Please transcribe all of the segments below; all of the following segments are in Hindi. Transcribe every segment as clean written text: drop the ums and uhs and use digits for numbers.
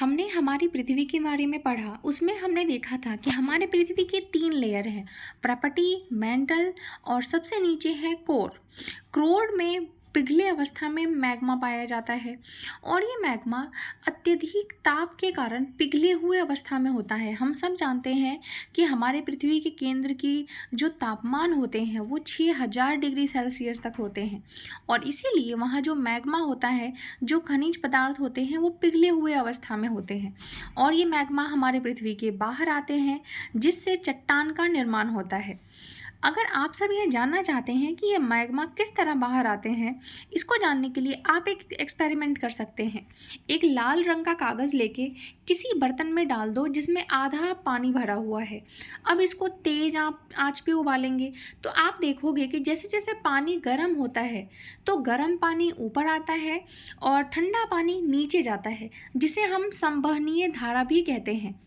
हमने हमारी पृथ्वी के बारे में पढ़ा, उसमें हमने देखा था कि हमारे पृथ्वी के 3 लेयर हैं, प्रॉपर्टी, मेंटल और सबसे नीचे है कोर। कोर में पिघले अवस्था में मैग्मा पाया जाता है और ये मैग्मा अत्यधिक ताप के कारण पिघले हुए अवस्था में होता है। हम सब जानते हैं कि हमारे पृथ्वी के केंद्र की जो तापमान होते हैं वो 6000 डिग्री सेल्सियस तक होते हैं और इसीलिए वहाँ जो मैग्मा होता है, जो खनिज पदार्थ होते हैं वो पिघले हुए अवस्था में होते हैं और ये मैग्मा हमारे पृथ्वी के बाहर आते हैं जिससे चट्टान का निर्माण होता है। अगर आप सब ये जानना चाहते हैं कि ये मैग्मा किस तरह बाहर आते हैं, इसको जानने के लिए आप एक एक्सपेरिमेंट कर सकते हैं। एक लाल रंग का कागज़ लेके किसी बर्तन में डाल दो जिसमें आधा पानी भरा हुआ है। अब इसको तेज़ आंच पे उबालेंगे तो आप देखोगे कि जैसे जैसे पानी गर्म होता है तो गर्म पानी ऊपर आता है और ठंडा पानी नीचे जाता है, जिसे हम संवहनीय धारा भी कहते हैं।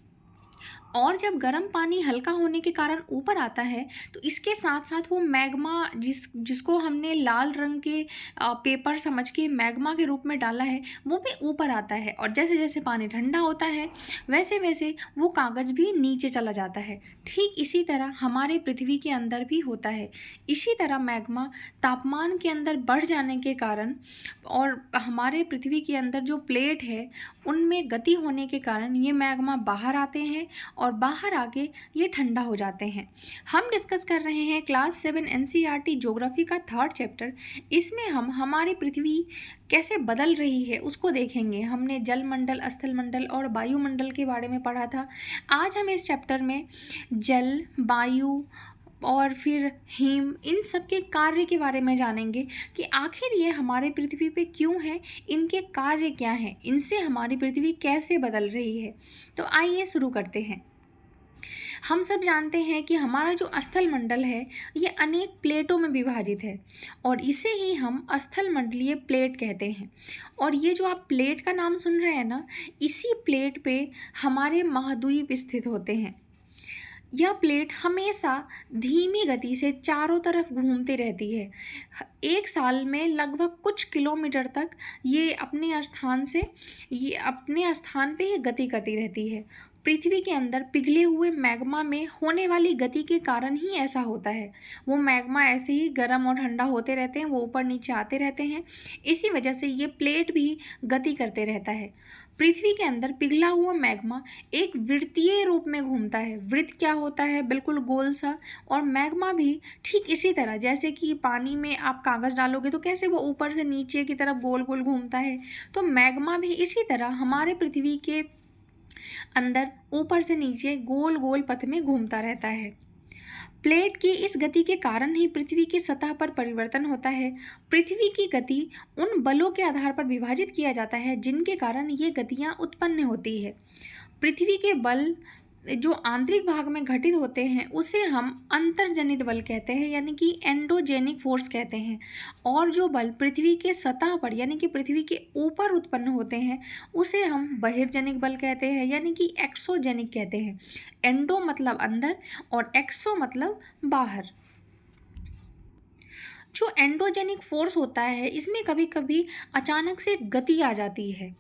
और जब गर्म पानी हल्का होने के कारण ऊपर आता है तो इसके साथ साथ वो मैग्मा जिसको हमने लाल रंग के पेपर समझ के मैग्मा के रूप में डाला है वो भी ऊपर आता है और जैसे जैसे पानी ठंडा होता है वैसे वैसे वो कागज़ भी नीचे चला जाता है। ठीक इसी तरह हमारे पृथ्वी के अंदर भी होता है। इसी तरह मैग्मा तापमान के अंदर बढ़ जाने के कारण और हमारे पृथ्वी के अंदर जो प्लेट है उनमें गति होने के कारण ये मैग्मा बाहर आते हैं और बाहर आके ये ठंडा हो जाते हैं। हम डिस्कस कर रहे हैं क्लास 7 एनसीईआरटी ज्योग्राफी का 3rd चैप्टर। इसमें हम हमारी पृथ्वी कैसे बदल रही है उसको देखेंगे। हमने जलमंडल, स्थलमंडल और वायुमंडल के बारे में पढ़ा था। आज हम इस चैप्टर में जल, वायु और फिर हिम, इन सब के कार्य के बारे में जानेंगे कि आखिर ये हमारे पृथ्वी पे क्यों है, इनके कार्य क्या हैं, इनसे हमारी पृथ्वी कैसे बदल रही है। तो आइए शुरू करते हैं। हम सब जानते हैं कि हमारा जो स्थल मंडल है ये अनेक प्लेटों में विभाजित है और इसे ही हम स्थलमंडलीय प्लेट कहते हैं। और ये जो आप प्लेट का नाम सुन रहे हैं ना, इसी प्लेट पे हमारे महाद्वीप स्थित होते हैं। यह प्लेट हमेशा धीमी गति से चारों तरफ घूमती रहती है। एक साल में लगभग कुछ किलोमीटर तक ये अपने स्थान पे ये गति करती रहती है। पृथ्वी के अंदर पिघले हुए मैग्मा में होने वाली गति के कारण ही ऐसा होता है। वो मैग्मा ऐसे ही गर्म और ठंडा होते रहते हैं, वो ऊपर नीचे आते रहते हैं। इसी वजह से ये प्लेट भी गति करते रहता है। पृथ्वी के अंदर पिघला हुआ मैग्मा एक वृत्तीय रूप में घूमता है। वृत्त क्या होता है? बिल्कुल गोल सा। और मैग्मा भी ठीक इसी तरह, जैसे कि पानी में आप कागज़ डालोगे तो कैसे वो ऊपर से नीचे की तरफ गोल गोल घूमता है, तो मैग्मा भी इसी तरह हमारे पृथ्वी के अंदर ऊपर से नीचे गोल गोल पथ में घूमता रहता है। प्लेट की इस गति के कारण ही पृथ्वी की सतह पर परिवर्तन होता है। पृथ्वी की गति उन बलों के आधार पर विभाजित किया जाता है जिनके कारण ये गतियाँ उत्पन्न होती है। पृथ्वी के बल जो आंतरिक भाग में घटित होते हैं उसे हम अंतर्जनित बल कहते हैं, यानी कि एंडोजेनिक फोर्स कहते हैं। और जो बल पृथ्वी के सतह पर यानी कि पृथ्वी के ऊपर उत्पन्न होते हैं उसे हम बहिर्जनिक बल कहते हैं, यानी कि एक्सोजेनिक कहते हैं। एंडो मतलब अंदर और एक्सो मतलब बाहर। जो एंडोजेनिक फोर्स होता है इसमें कभी कभी अचानक से गति आ जाती है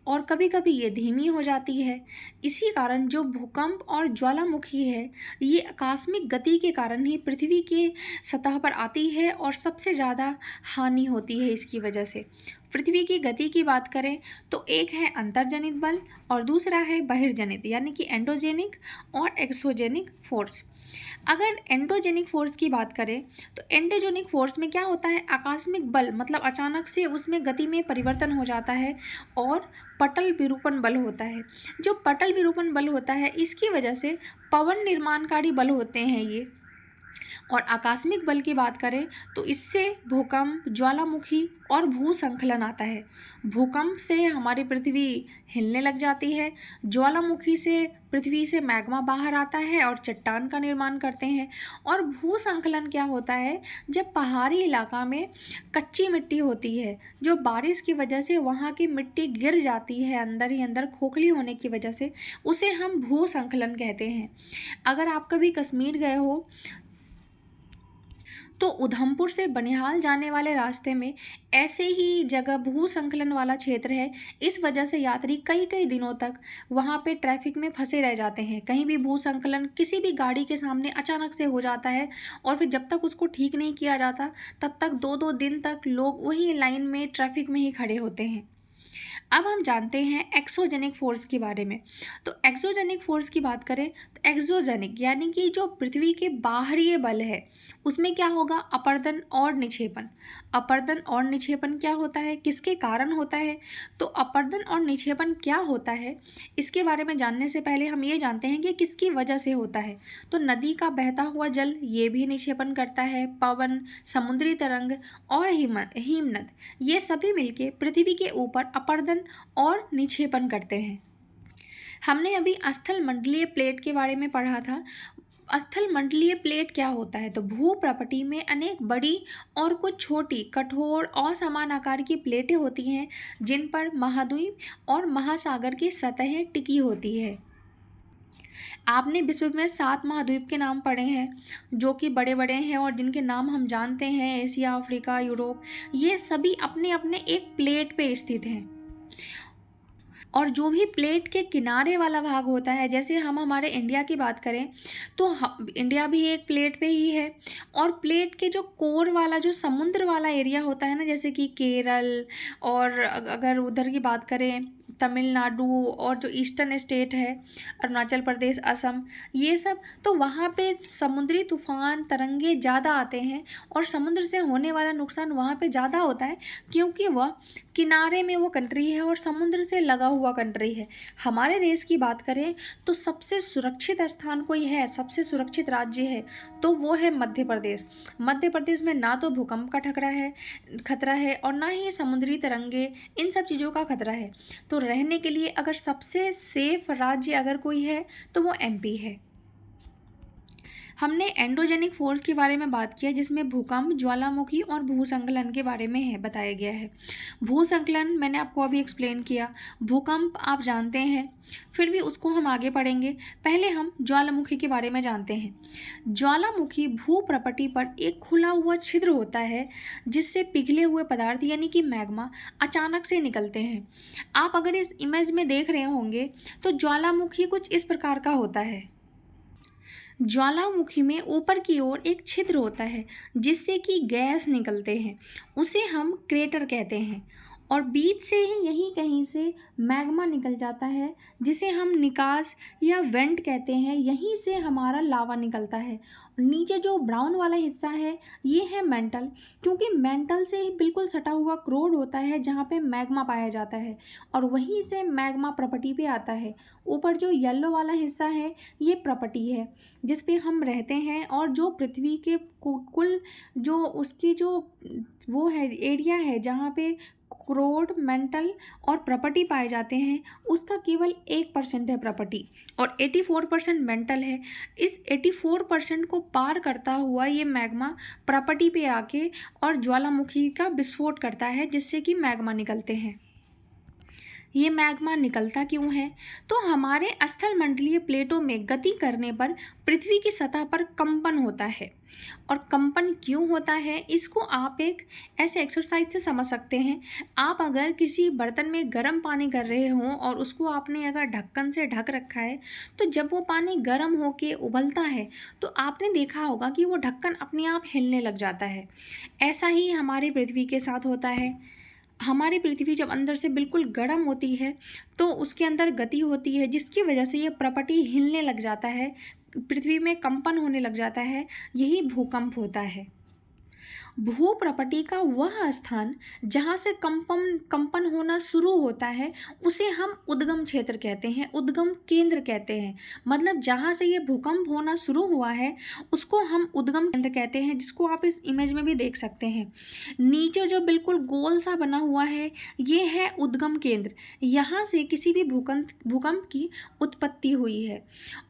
और कभी कभी ये धीमी हो जाती है। इसी कारण जो भूकंप और ज्वालामुखी है ये आकस्मिक गति के कारण ही पृथ्वी के सतह पर आती है और सबसे ज़्यादा हानि होती है इसकी वजह से। पृथ्वी की गति की बात करें तो एक है अंतर्जनित बल और दूसरा है बहिर्जनित, यानी कि एंडोजेनिक और एक्सोजेनिक फोर्स। अगर एंडोजेनिक फोर्स की बात करें तो एंडोजेनिक फोर्स में क्या होता है? आकस्मिक बल, मतलब अचानक से उसमें गति में परिवर्तन हो जाता है और पटल विरूपण बल होता है। जो पटल विरूपण बल होता है इसकी वजह से पवन निर्माणकारी बल होते हैं ये। और आकस्मिक बल की बात करें तो इससे भूकंप, ज्वालामुखी और भूस्खलन आता है। भूकंप से हमारी पृथ्वी हिलने लग जाती है, ज्वालामुखी से पृथ्वी से मैग्मा बाहर आता है और चट्टान का निर्माण करते हैं। और भूस्खलन क्या होता है? जब पहाड़ी इलाका में कच्ची मिट्टी होती है, जो बारिश की वजह से वहाँ की मिट्टी गिर जाती है अंदर ही अंदर खोखली होने की वजह से, उसे हम भूस्खलन कहते हैं। अगर आप कभी कश्मीर गए हो तो उधमपुर से बनिहाल जाने वाले रास्ते में ऐसे ही जगह भूसंकलन वाला क्षेत्र है। इस वजह से यात्री कई कई दिनों तक वहाँ पे ट्रैफिक में फंसे रह जाते हैं। कहीं भी भूसंकलन किसी भी गाड़ी के सामने अचानक से हो जाता है और फिर जब तक उसको ठीक नहीं किया जाता तब तक 2-2 दिन तक लोग वही लाइन में ट्रैफिक में ही खड़े होते हैं। अब हम जानते हैं एक्सोजेनिक फोर्स के बारे में। तो एक्सोजेनिक फोर्स की बात करें तो एक्सोजेनिक यानी कि जो पृथ्वी के बाहरी बल है उसमें क्या होगा, अपर्दन और निक्षेपण। अपर्दन और निक्षेपण क्या होता है, किसके कारण होता है? तो अपर्दन और निक्षेपण क्या होता है इसके बारे में जानने से पहले हम ये जानते हैं कि किसकी वजह से होता है। तो नदी का बहता हुआ जल ये भी निक्षेपण करता है, पवन, समुद्री तरंग और हिमनद ये सभी मिलके पृथ्वी के ऊपर अपर्दन और निक्षेपण करते हैं। हमने अभी स्थल मंडलीय प्लेट के बारे में पढ़ा था। स्थल मंडलीय प्लेट क्या होता है? तो भूप्रपटी में अनेक बड़ी और कुछ छोटी कठोर और समान आकार की प्लेटें होती हैं जिन पर महाद्वीप और महासागर की सतहें टिकी होती है। आपने विश्व में 7 महाद्वीप के नाम पढ़े हैं जो कि बड़े बड़े हैं और जिनके नाम हम जानते हैं, एशिया, अफ्रीका, यूरोप। ये सभी अपने अपने एक प्लेट पे स्थित हैं। और जो भी प्लेट के किनारे वाला भाग होता है, जैसे हम हमारे इंडिया की बात करें तो इंडिया भी एक प्लेट पे ही है। और प्लेट के जो कोर वाला जो समुद्र वाला एरिया होता है ना, जैसे कि केरल और अगर उधर की बात करें तमिलनाडु और जो ईस्टर्न स्टेट है अरुणाचल प्रदेश, असम, ये सब, तो वहाँ पे समुद्री तूफान तरंगे ज़्यादा आते हैं और समुद्र से होने वाला नुकसान वहाँ पे ज़्यादा होता है क्योंकि वह किनारे में वो कंट्री है और समुद्र से लगा हुआ कंट्री है। हमारे देश की बात करें तो सबसे सुरक्षित स्थान कोई है, सबसे सुरक्षित राज्य है तो वो है मध्य प्रदेश। मध्य प्रदेश में ना तो भूकंप का खतरा है और ना ही समुद्री तरंगे, इन सब चीज़ों का खतरा है। तो रहने के लिए अगर सबसे सेफ राज्य अगर कोई है तो वो एमपी है। हमने एंडोजेनिक फोर्स के बारे में बात किया जिसमें भूकंप, ज्वालामुखी और भूसंकलन के बारे में है बताया गया है। भूसंकलन मैंने आपको अभी एक्सप्लेन किया, भूकंप आप जानते हैं, फिर भी उसको हम आगे पढ़ेंगे। पहले हम ज्वालामुखी के बारे में जानते हैं। ज्वालामुखी भूप्रपटी पर एक खुला हुआ छिद्र होता है जिससे पिघले हुए पदार्थ यानी कि मैग्मा अचानक से निकलते हैं। आप अगर इस इमेज में देख रहे होंगे तो ज्वालामुखी कुछ इस प्रकार का होता है। ज्वालामुखी में ऊपर की ओर एक छिद्र होता है जिससे कि गैस निकलते हैं, उसे हम क्रेटर कहते हैं। और बीच से ही यहीं कहीं से मैग्मा निकल जाता है जिसे हम निकास या वेंट कहते हैं। यहीं से हमारा लावा निकलता है। नीचे जो ब्राउन वाला हिस्सा है ये है मेंटल, क्योंकि मेंटल से ही बिल्कुल सटा हुआ क्रोड होता है जहाँ पे मैग्मा पाया जाता है और वहीं से मैग्मा प्रपटी पे आता है। ऊपर जो येलो वाला हिस्सा है ये प्रपटी है जिस पे हम रहते हैं और जो पृथ्वी के कुल जो उसकी जो वो है एरिया है जहाँ पे क्रोड, मेंटल और प्रॉपर्टी पाए जाते हैं उसका केवल 1% है प्रॉपर्टी और 84% मेंटल है। इस 84% को पार करता हुआ ये मैग्मा प्रॉपर्टी पे आके और ज्वालामुखी का विस्फोट करता है जिससे कि मैग्मा निकलते हैं। ये मैग्मा निकलता क्यों है? तो हमारे स्थल मंडलीय प्लेटों में गति करने पर पृथ्वी की सतह पर कंपन होता है। और कंपन क्यों होता है इसको आप एक ऐसे एक्सरसाइज से समझ सकते हैं। आप अगर किसी बर्तन में गर्म पानी कर रहे हों और उसको आपने अगर ढक्कन से ढक रखा है तो जब वो पानी गर्म होके उबलता है तो आपने देखा होगा कि वो ढक्कन अपने आप हिलने लग जाता है। ऐसा ही हमारी पृथ्वी के साथ होता है। हमारी पृथ्वी जब अंदर से बिल्कुल गर्म होती है तो उसके अंदर गति होती है जिसकी वजह से ये प्रपटी हिलने लग जाता है, पृथ्वी में कंपन होने लग जाता है, यही भूकंप होता है। भूप्रपटी का वह स्थान जहाँ से कंपन होना शुरू होता है उसे हम उद्गम क्षेत्र कहते हैं, उद्गम केंद्र कहते हैं। मतलब जहाँ से ये भूकंप होना शुरू हुआ है उसको हम उद्गम केंद्र कहते हैं, जिसको आप इस इमेज में भी देख सकते हैं। नीचे जो बिल्कुल गोल सा बना हुआ है ये है उद्गम केंद्र। यहाँ से किसी भी भूकंप की उत्पत्ति हुई है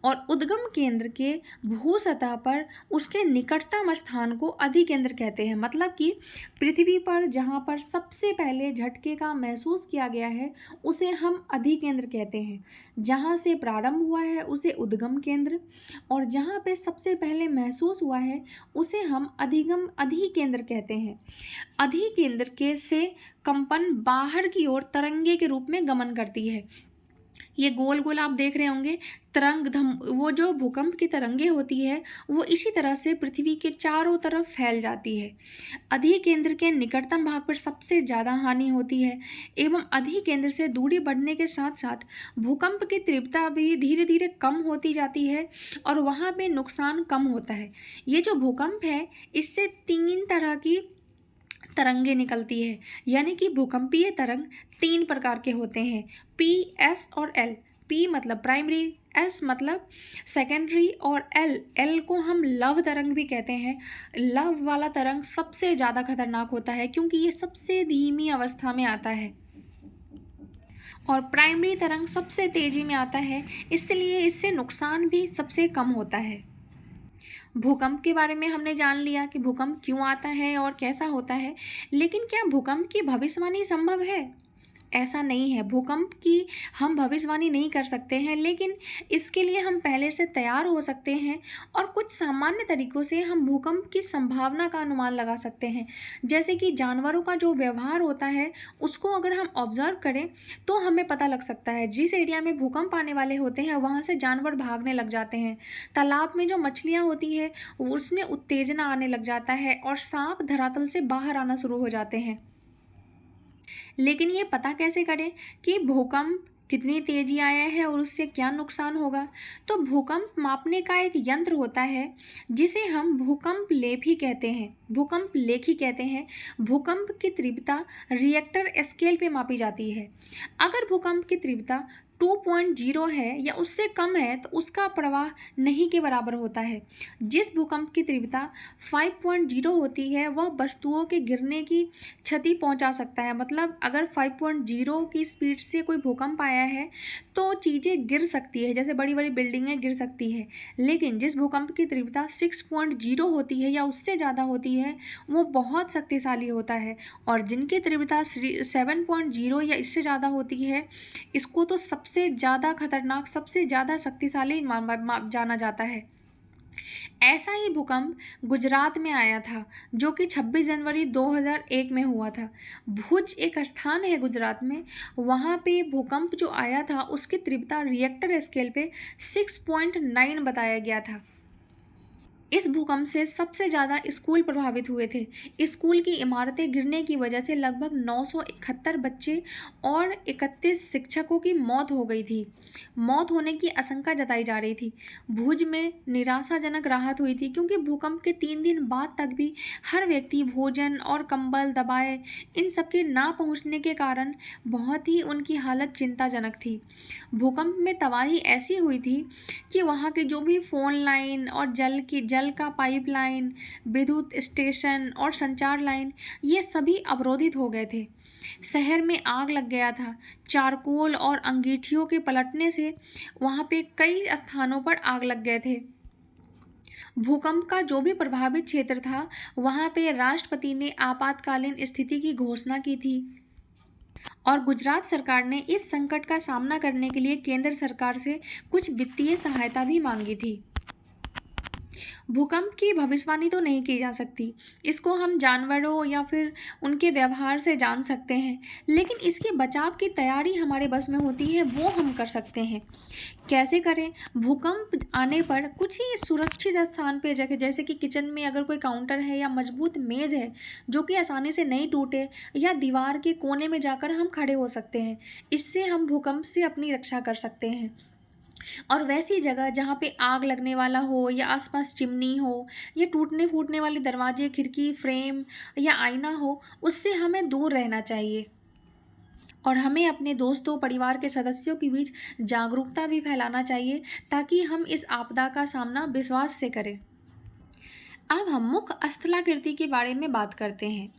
और उद्गम केंद्र के भू सतह पर उसके निकटतम स्थान को अधिकेंद्र कहते हैं। हैं। मतलब कि पृथ्वी पर जहाँ पर सबसे पहले झटके का महसूस किया गया है उसे हम अधिकेंद्र कहते हैं। जहाँ से प्रारंभ हुआ है उसे उद्गम केंद्र, और जहाँ पे सबसे पहले महसूस हुआ है उसे हम अधिकेंद्र कहते हैं। अधिकेंद्र के से कंपन बाहर की ओर तरंगे के रूप में गमन करती है। ये गोल गोल आप देख रहे होंगे तरंग धम, वो जो भूकंप की तरंगे होती है वो इसी तरह से पृथ्वी के चारों तरफ फैल जाती है। अधिकेंद्र के निकटतम भाग पर सबसे ज़्यादा हानि होती है एवं अधिकेंद्र से दूरी बढ़ने के साथ साथ भूकंप की तीव्रता भी धीरे धीरे कम होती जाती है और वहाँ पे नुकसान कम होता है। ये जो भूकंप है इससे 3 तरह की तरंगे निकलती है, यानी कि भूकंपीय तरंग 3 प्रकार के होते हैं, पी, एस और एल। पी मतलब प्राइमरी, एस मतलब सेकेंडरी और एल को हम लव तरंग भी कहते हैं। लव वाला तरंग सबसे ज़्यादा खतरनाक होता है क्योंकि ये सबसे धीमी अवस्था में आता है और प्राइमरी तरंग सबसे तेज़ी में आता है, इसलिए इससे नुकसान भी सबसे कम होता है। भूकंप के बारे में हमने जान लिया कि भूकंप क्यों आता है और कैसा होता है, लेकिन क्या भूकंप की भविष्यवाणी संभव है? ऐसा नहीं है। भूकंप की हम भविष्यवाणी नहीं कर सकते हैं, लेकिन इसके लिए हम पहले से तैयार हो सकते हैं और कुछ सामान्य तरीकों से हम भूकंप की संभावना का अनुमान लगा सकते हैं। जैसे कि जानवरों का जो व्यवहार होता है उसको अगर हम ऑब्जर्व करें तो हमें पता लग सकता है। जिस एरिया में भूकंप आने वाले होते हैं वहाँ से जानवर भागने लग जाते हैं। तालाब में जो मछलियाँ होती है उसमें उत्तेजना आने लग जाता है और सांप धरातल से बाहर आना शुरू हो जाते हैं। लेकिन ये पता कैसे करें कि भूकंप कितनी तेजी आया है और उससे क्या नुकसान होगा? तो भूकंप मापने का एक यंत्र होता है जिसे हम भूकंप लेखी कहते हैं। भूकंप की तीव्रता रिएक्टर स्केल पे मापी जाती है। अगर भूकंप की तीव्रता 2.0 है या उससे कम है तो उसका प्रवाह नहीं के बराबर होता है। जिस भूकंप की तीव्रता 5.0 होती है वह वस्तुओं के गिरने की क्षति पहुंचा सकता है। मतलब अगर 5.0 की स्पीड से कोई भूकंप आया है तो चीज़ें गिर सकती है, जैसे बड़ी बड़ी बिल्डिंगें गिर सकती है। लेकिन जिस भूकंप की तीव्रता 6.0 होती है या उससे ज़्यादा होती है वो बहुत शक्तिशाली होता है, और जिनकी तीव्रता 7.0 या इससे ज़्यादा होती है इसको तो सबसे ज़्यादा खतरनाक, सबसे ज़्यादा शक्तिशाली जाना जाता है। ऐसा ही भूकंप गुजरात में आया था जो कि 26 जनवरी 2001 में हुआ था। भुज एक स्थान है गुजरात में, वहाँ पे भूकंप जो आया था उसकी तीव्रता रिएक्टर स्केल पे 6.9 बताया गया था। इस भूकंप से सबसे ज़्यादा स्कूल प्रभावित हुए थे। स्कूल की इमारतें गिरने की वजह से लगभग 971 बच्चे और 31 शिक्षकों की मौत हो गई थी। मौत होने की आशंका जताई जा रही थी। भुज में निराशाजनक राहत हुई थी क्योंकि भूकंप के 3 दिन बाद तक भी हर व्यक्ति भोजन और कंबल, दवाएं इन सब के ना पहुंचने के कारण बहुत ही उनकी हालत चिंताजनक थी। भूकंप में तबाही ऐसी हुई थी कि वहाँ के जो भी फोन लाइन और जल का पाइपलाइन, विद्युत स्टेशन और संचार लाइन ये सभी अवरोधित हो गए थे। शहर में आग लग गया था। चारकोल और अंगीठियों के पलटने से वहाँ पे कई स्थानों पर आग लग गए थे। भूकंप का जो भी प्रभावित क्षेत्र था वहाँ पे राष्ट्रपति ने आपातकालीन स्थिति की घोषणा की थी और गुजरात सरकार ने इस संकट का सामना करने के लिए केंद्र सरकार से कुछ वित्तीय सहायता भी मांगी थी। भूकंप की भविष्यवाणी तो नहीं की जा सकती, इसको हम जानवरों या फिर उनके व्यवहार से जान सकते हैं, लेकिन इसके बचाव की तैयारी हमारे बस में होती है, वो हम कर सकते हैं। कैसे करें? भूकंप आने पर कुछ ही सुरक्षित स्थान पे जगह, जैसे कि किचन में अगर कोई काउंटर है या मजबूत मेज है जो कि आसानी से नहीं टूटे, या दीवार के कोने में जाकर हम खड़े हो सकते हैं। इससे हम भूकंप से अपनी रक्षा कर सकते हैं। और वैसी जगह जहाँ पे आग लगने वाला हो या आसपास चिमनी हो या टूटने फूटने वाले दरवाजे, खिड़की, फ्रेम या आईना हो, उससे हमें दूर रहना चाहिए। और हमें अपने दोस्तों, परिवार के सदस्यों के बीच जागरूकता भी फैलाना चाहिए ताकि हम इस आपदा का सामना विश्वास से करें। अब हम मुख्य स्थलाकृति के बारे में बात करते हैं।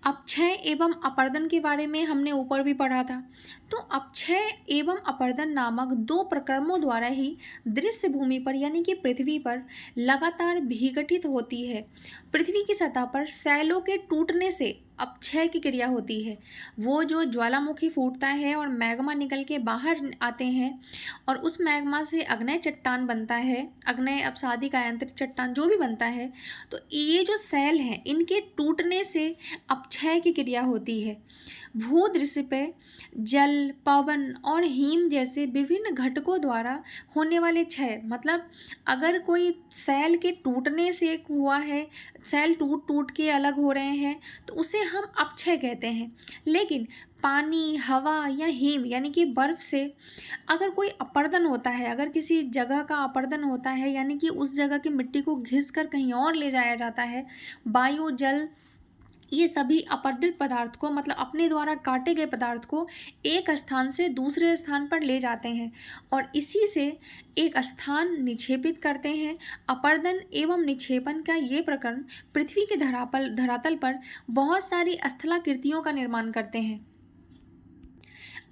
अपक्षय एवं अपरदन के बारे में हमने ऊपर भी पढ़ा था। तो अपक्षय एवं अपरदन नामक दो प्रक्रमों द्वारा ही दृश्य भूमि पर यानी कि पृथ्वी पर लगातार विघटित होती है। पृथ्वी की सतह पर सैलों के टूटने से अपक्षय की क्रिया होती है। वो जो ज्वालामुखी फूटता है और मैग्मा निकल के बाहर आते हैं और उस मैग्मा से अग्नेय चट्टान बनता है, अग्नेय अपसादी का आंतरिक चट्टान जो भी बनता है, तो ये जो सैल हैं इनके टूटने से अपक्षय की क्रिया होती है। भूदृश्य पे जल, पवन और हिम जैसे विभिन्न घटकों द्वारा होने वाले क्षय, मतलब अगर कोई सैल के टूटने से हुआ है, सैल टूट टूट के अलग हो रहे हैं, तो उसे हम अपक्षय कहते हैं। लेकिन पानी, हवा या हिम यानी कि बर्फ़ से अगर कोई अपरदन होता है, अगर किसी जगह का अपरदन होता है यानी कि उस जगह की मिट्टी को घिस कर कहीं और ले जाया जाता है, वायु, जल, ये सभी अपरदित पदार्थ को, मतलब अपने द्वारा काटे गए पदार्थ को एक स्थान से दूसरे स्थान पर ले जाते हैं और इसी से एक स्थान निक्षेपित करते हैं। अपरदन एवं निक्षेपण का ये प्रकरण पृथ्वी के धरातल पर बहुत सारी स्थलाकृतियों का निर्माण करते हैं।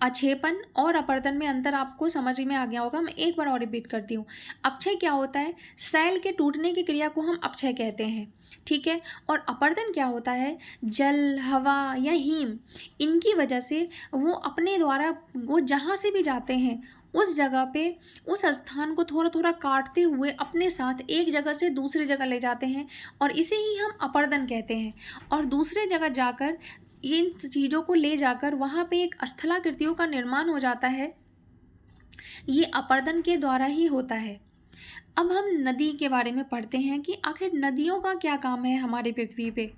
अक्षेपण और अपरदन में अंतर आपको समझ में आ गया होगा। मैं एक बार और रिपीट करती हूँ। अपक्षय क्या होता है? सैल के टूटने की क्रिया को हम अपक्षय कहते हैं, ठीक है। और अपरदन क्या होता है? जल, हवा या हिम, इनकी वजह से वो अपने द्वारा वो जहाँ से भी जाते हैं उस जगह पे, उस स्थान को थोड़ा थोड़ा काटते हुए अपने साथ एक जगह से दूसरी जगह ले जाते हैं और इसे ही हम अपरदन कहते हैं। और दूसरे जगह जाकर इन चीज़ों को ले जाकर वहाँ पे एक स्थलाकृतियों का निर्माण हो जाता है। ये अपरदन के द्वारा ही होता है। अब हम नदी के बारे में पढ़ते हैं कि आखिर नदियों का क्या काम है हमारी पृथ्वी पे।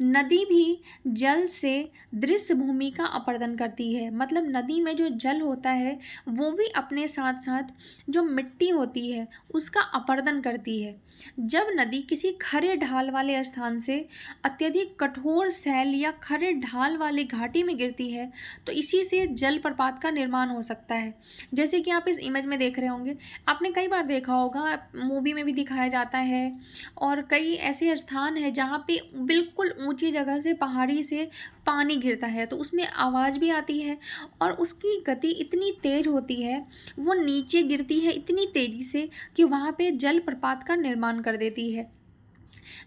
नदी भी जल से दृश्य भूमि का अपरदन करती है, मतलब नदी में जो जल होता है वो भी अपने साथ साथ जो मिट्टी होती है उसका अपरदन करती है। जब नदी किसी खरे ढाल वाले स्थान से अत्यधिक कठोर सैल या खरे ढाल वाली घाटी में गिरती है तो इसी से जलप्रपात का निर्माण हो सकता है। जैसे कि आप इस इमेज में देख रहे होंगे, आपने कई बार देखा होगा, मूवी में भी दिखाया जाता है और कई ऐसे स्थान हैं जहाँ पे बिल्कुल ऊंची जगह से, पहाड़ी से पानी गिरता है तो उसमें आवाज़ भी आती है और उसकी गति इतनी तेज़ होती है, वो नीचे गिरती है इतनी तेज़ी से कि वहाँ पे जलप्रपात का निर्माण कर देती है।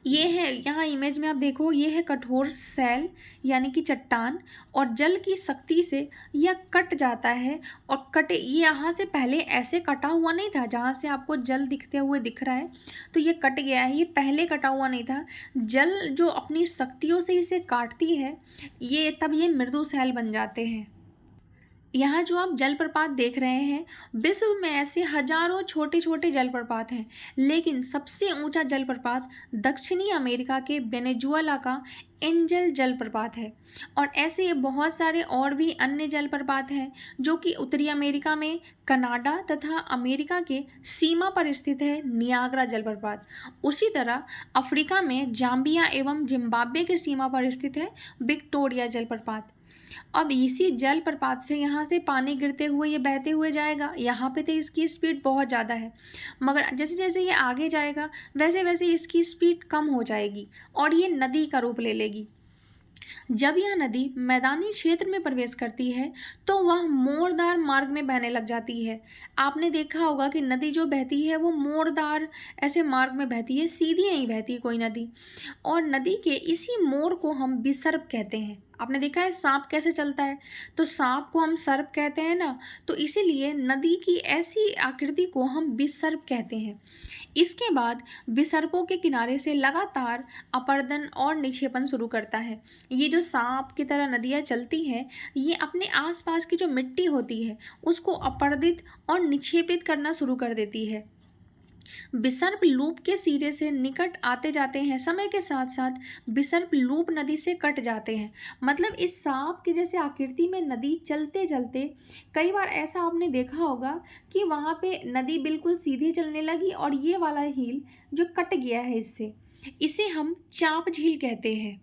ये है, यहाँ इमेज में आप देखो, ये है कठोर सैल यानी कि चट्टान और जल की शक्ति से यह कट जाता है। और कटे, ये यहाँ से पहले ऐसे कटा हुआ नहीं था जहाँ से आपको जल दिखते हुए दिख रहा है, तो ये कट गया है, ये पहले कटा हुआ नहीं था। जल जो अपनी शक्तियों से इसे काटती है, ये तब ये मृदु सैल बन जाते हैं। यहाँ जो आप जलप्रपात देख रहे हैं, विश्व में ऐसे हजारों छोटे छोटे जलप्रपात हैं, लेकिन सबसे ऊंचा जलप्रपात दक्षिणी अमेरिका के वेनेजुएला का एंजल जलप्रपात है। और ऐसे बहुत सारे और भी अन्य जलप्रपात हैं जो कि उत्तरी अमेरिका में कनाडा तथा अमेरिका के सीमा पर स्थित है नियाग्रा जलप्रपात। उसी तरह अफ्रीका में जाम्बिया एवं जिम्बाब्वे के सीमा पर स्थित है विक्टोरिया जलप्रपात। अब इसी जलप्रपात से यहाँ से पानी गिरते हुए ये बहते हुए जाएगा। यहाँ पे तो इसकी स्पीड बहुत ज़्यादा है, मगर जैसे जैसे ये आगे जाएगा वैसे वैसे इसकी स्पीड कम हो जाएगी और ये नदी का रूप ले लेगी। जब यह नदी मैदानी क्षेत्र में प्रवेश करती है तो वह मोड़दार मार्ग में बहने लग जाती है। आपने देखा होगा कि नदी जो बहती है वो मोड़दार ऐसे मार्ग में बहती है, सीधी नहीं बहती कोई नदी। और नदी के इसी मोड़ को हम विसर्प कहते हैं। आपने देखा है सांप कैसे चलता है, तो सांप को हम सर्प कहते हैं ना, तो इसीलिए नदी की ऐसी आकृति को हम विसर्प कहते हैं। इसके बाद विसर्पों के किनारे से लगातार अपरदन और निक्षेपण शुरू करता है। ये जो सांप की तरह नदियाँ चलती हैं, ये अपने आसपास की जो मिट्टी होती है उसको अपरदित और निक्षेपित करना शुरू कर देती है। विसर्प लूप के सिरे से निकट आते जाते हैं, समय के साथ साथ विसर्प लूप नदी से कट जाते हैं। मतलब इस सांप के जैसे आकृति में नदी चलते चलते कई बार ऐसा आपने देखा होगा कि वहाँ पे नदी बिल्कुल सीधी चलने लगी और ये वाला हील जो कट गया है इससे, इसे हम चाप झील कहते हैं।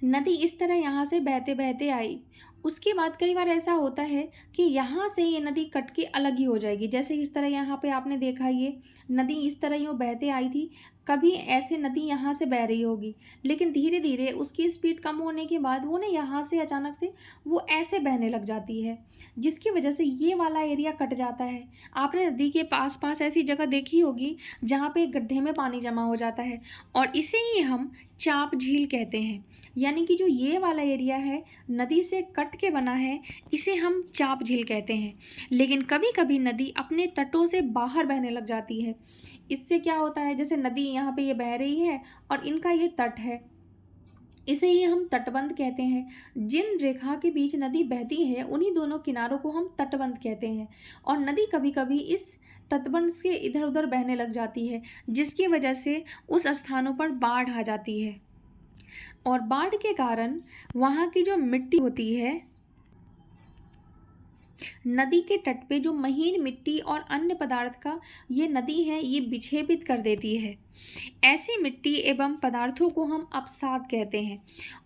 नदी इस तरह यहाँ से बहते बहते आई, उसके बाद कई बार ऐसा होता है कि यहाँ से ये नदी कट के अलग ही हो जाएगी। जैसे इस तरह यहाँ पे आपने देखा, ये नदी इस तरह ही वो बहते आई थी, कभी ऐसे नदी यहाँ से बह रही होगी, लेकिन धीरे धीरे उसकी स्पीड कम होने के बाद वो ना यहाँ से अचानक से वो ऐसे बहने लग जाती है, जिसकी वजह से ये वाला एरिया कट जाता है। आपने नदी के पास पास ऐसी जगह देखी होगी जहाँ पे गड्ढे में पानी जमा हो जाता है, और इसे ही हम चाप झील कहते हैं। यानी कि जो ये वाला एरिया है नदी से कट के बना है, इसे हम चाप झील कहते हैं। लेकिन कभी कभी नदी अपने तटों से बाहर बहने लग जाती है। इससे क्या होता है, जैसे नदी यहाँ पे ये बह रही है और इनका ये तट है, इसे ही हम तटबंध कहते हैं। जिन रेखा के बीच नदी बहती है उन्हीं दोनों किनारों को हम तटबंध कहते हैं। और नदी कभी कभी इस तटबंध से इधर उधर बहने लग जाती है, जिसकी वजह से उस स्थानों पर बाढ़ आ जाती है। और बाढ़ के कारण वहाँ की जो मिट्टी होती है, नदी के तट पे जो महीन मिट्टी और अन्य पदार्थ का ये नदी है ये विक्षेपित कर देती है। ऐसी मिट्टी एवं पदार्थों को हम अपसाद कहते हैं,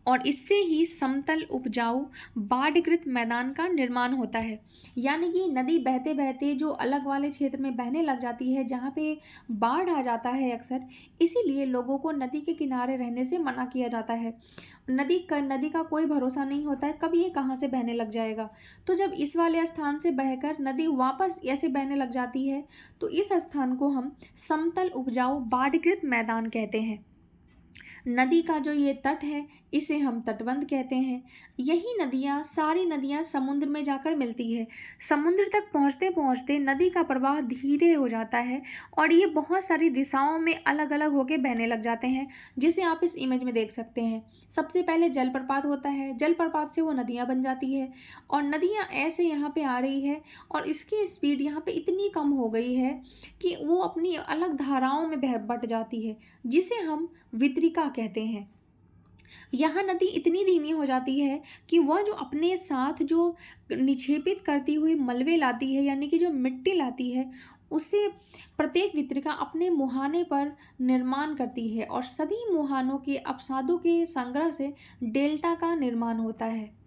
और इससे ही समतल उपजाऊ बाढ़ग्रस्त मैदान का निर्माण होता है। यानी कि नदी बहते बहते जो अलग वाले क्षेत्र में बहने लग जाती है जहाँ पे बाढ़ आ जाता है अक्सर, इसीलिए लोगों को नदी के किनारे रहने से मना किया जाता है। नदी का कोई भरोसा नहीं होता है कब ये कहाँ से बहने लग जाएगा। तो जब इस वाले स्थान से बहकर नदी वापस ऐसे बहने लग जाती है, तो इस स्थान को हम समतल उपजाऊ बाढ़ग्रस्त मैदान कहते हैं। नदी का जो ये तट है इसे हम तटबंध कहते हैं। यही नदियाँ, सारी नदियाँ समुद्र में जाकर मिलती है। समुद्र तक पहुँचते पहुँचते नदी का प्रवाह धीरे हो जाता है और ये बहुत सारी दिशाओं में अलग अलग होकर बहने लग जाते हैं, जिसे आप इस इमेज में देख सकते हैं। सबसे पहले जलप्रपात होता है, जलप्रपात से वो नदियाँ बन जाती है, और नदियाँ ऐसे यहाँ पे आ रही है और इसकी स्पीड यहाँ पे इतनी कम हो गई है कि वो अपनी अलग धाराओं में बट जाती है, जिसे हम वितरिका कहते हैं। यह नदी इतनी धीमी हो जाती है कि वह जो अपने साथ जो निक्षेपित करती हुई मलबे लाती है, यानी कि जो मिट्टी लाती है, उसे प्रत्येक वितरिका अपने मुहाने पर निर्माण करती है, और सभी मुहानों के अपसादों के संग्रह से डेल्टा का निर्माण होता है।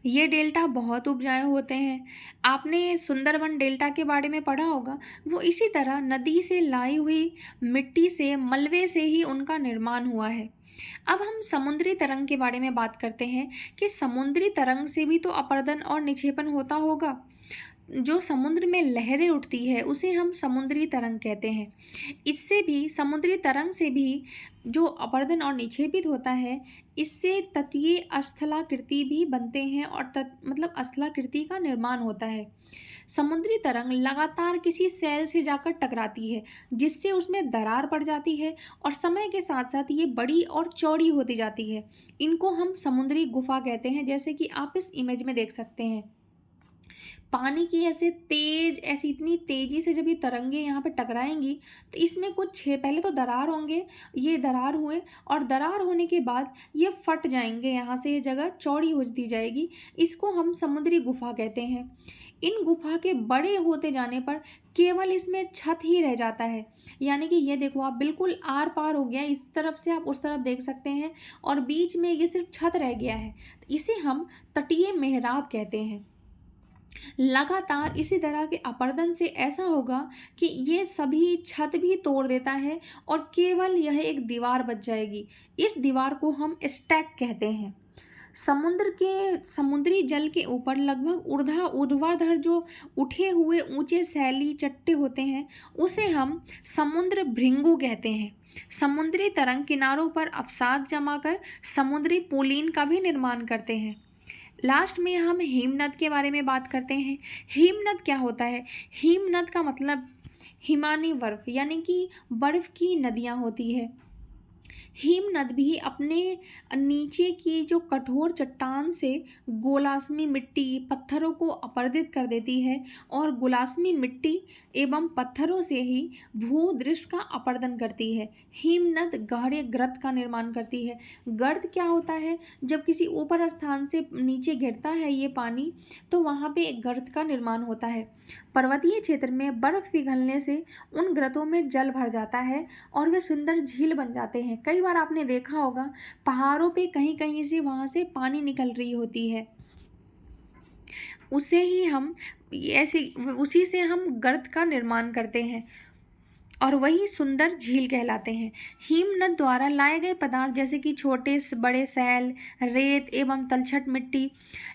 ये डेल्टा बहुत उपजाऊ होते हैं। आपने सुंदरवन डेल्टा के बारे में पढ़ा होगा। वो इसी तरह नदी से लाई हुई मिट्टी से, मलबे से ही उनका निर्माण हुआ है। अब हम समुद्री तरंग के बारे में बात करते हैं कि समुद्री तरंग से भी तो अपरदन और निक्षेपण होता होगा। जो समुद्र में लहरें उठती है उसे हम समुद्री तरंग कहते हैं। इससे भी, समुद्री तरंग से भी जो अपरदन और निक्षेपित होता है, इससे तटीय स्थलाकृति भी बनते हैं और मतलब स्थलाकृति का निर्माण होता है। समुद्री तरंग लगातार किसी सैल से जाकर टकराती है, जिससे उसमें दरार पड़ जाती है और समय के साथ साथ ये बड़ी और चौड़ी होती जाती है। इनको हम समुद्री गुफा कहते हैं, जैसे कि आप इस इमेज में देख सकते हैं। पानी की ऐसी इतनी तेज़ी से जब ये तरंगे यहाँ पे टकराएंगी, तो इसमें पहले तो दरार होंगे, ये दरार हुए और दरार होने के बाद ये फट जाएंगे, यहाँ से ये जगह चौड़ी होती जाएगी। इसको हम समुद्री गुफा कहते हैं। इन गुफा के बड़े होते जाने पर केवल इसमें छत ही रह जाता है। यानी कि ये देखो, आप बिल्कुल आर पार हो गया, इस तरफ से आप उस तरफ देख सकते हैं, और बीच में ये सिर्फ छत रह गया है। इसे हम तटीय मेहराब कहते हैं। लगातार इसी तरह के अपरदन से ऐसा होगा कि ये सभी छत भी तोड़ देता है और केवल यह एक दीवार बच जाएगी। इस दीवार को हम स्टैक कहते हैं। समुद्री जल के ऊपर लगभग ऊर्ध्वाधर जो उठे हुए ऊंचे सैली चट्टे होते हैं, उसे हम समुद्र भृंगु कहते हैं। समुद्री तरंग किनारों पर अवसाद जमा कर समुद्री पुलीन का भी निर्माण करते हैं। लास्ट में हम हिमनद के बारे में बात करते हैं। हिमनद क्या होता है? हिमनद का मतलब हिमानी बर्फ, यानी कि बर्फ की नदियाँ होती है। हिमनद भी अपने नीचे की जो कठोर चट्टान से गोलास्मी मिट्टी पत्थरों को अपरदित कर देती है, और गोलास्मी मिट्टी एवं पत्थरों से ही भूदृश्य का अपरदन करती है। हिमनद गहरे गर्त का निर्माण करती है। गर्त क्या होता है? जब किसी ऊपर स्थान से नीचे गिरता है ये पानी, तो वहाँ पे एक गर्त का निर्माण होता है। पर्वतीय क्षेत्र में बर्फ पिघलने से उन गर्तों में जल भर जाता है और वे सुंदर झील बन जाते हैं। कई बार आपने देखा होगा पहाड़ों पे कहीं कहीं से वहाँ से पानी निकल रही होती है, उसी से हम गर्त का निर्माण करते हैं। और वही सुंदर झील कहलाते हैं। हिमनद द्वारा लाए गए पदार्थ जैसे कि छोटे बड़े सैल, रेत एवं तलछट मिट्टी,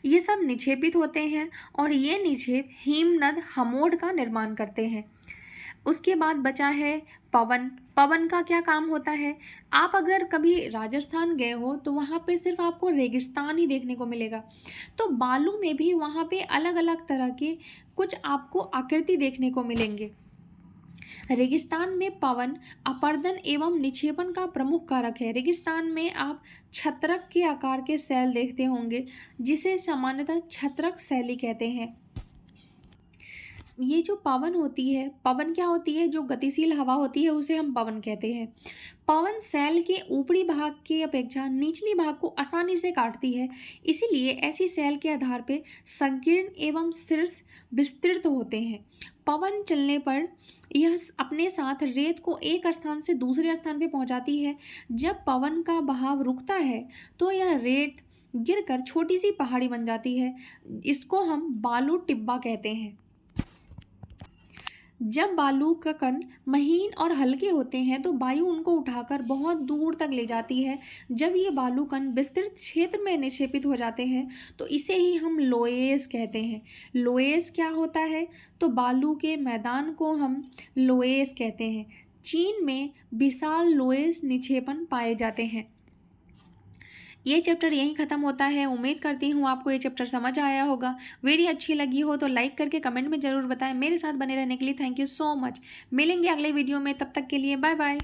ये सब निक्षेपित होते हैं और ये निक्षेप हिमनद हमोड का निर्माण करते हैं। उसके बाद बचा है पवन। पवन का क्या काम होता है? आप अगर कभी राजस्थान गए हो तो वहाँ पे सिर्फ आपको रेगिस्तान ही देखने को मिलेगा, तो बालू में भी वहाँ पे अलग अलग तरह के कुछ आपको आकृति देखने को मिलेंगे। रेगिस्तान में पवन अपर्दन एवं निक्षेपण का प्रमुख कारक है। रेगिस्तान में आप छत्रक के आकार के सैल देखते होंगे, जिसे सामान्यतः छत्रक शैली कहते हैं। ये जो पवन होती है, पवन क्या होती है? जो गतिशील हवा होती है उसे हम पवन कहते हैं। पवन सैल के ऊपरी भाग की अपेक्षा निचली भाग को आसानी से काटती है, इसीलिए ऐसी सैल के आधार पर संकीर्ण एवं शीर्ष विस्तृत होते हैं। पवन चलने पर यह अपने साथ रेत को एक स्थान से दूसरे स्थान पर पहुंचाती है। जब पवन का बहाव रुकता है तो यह रेत गिरकर छोटी सी पहाड़ी बन जाती है। इसको हम बालू टिब्बा कहते हैं। जब बालू का कण महीन और हल्के होते हैं तो वायु उनको उठाकर बहुत दूर तक ले जाती है। जब ये बालू कण विस्तृत क्षेत्र में निक्षेपित हो जाते हैं तो इसे ही हम लोएस कहते हैं। लोएस क्या होता है? तो बालू के मैदान को हम लोएस कहते हैं। चीन में विशाल लोएस निक्षेपण पाए जाते हैं। ये चैप्टर यहीं ख़त्म होता है। उम्मीद करती हूँ आपको ये चैप्टर समझ आया होगा। वीडियो अच्छी लगी हो तो लाइक करके कमेंट में ज़रूर बताएं। मेरे साथ बने रहने के लिए थैंक यू सो मच। मिलेंगे अगले वीडियो में, तब तक के लिए बाय बाय।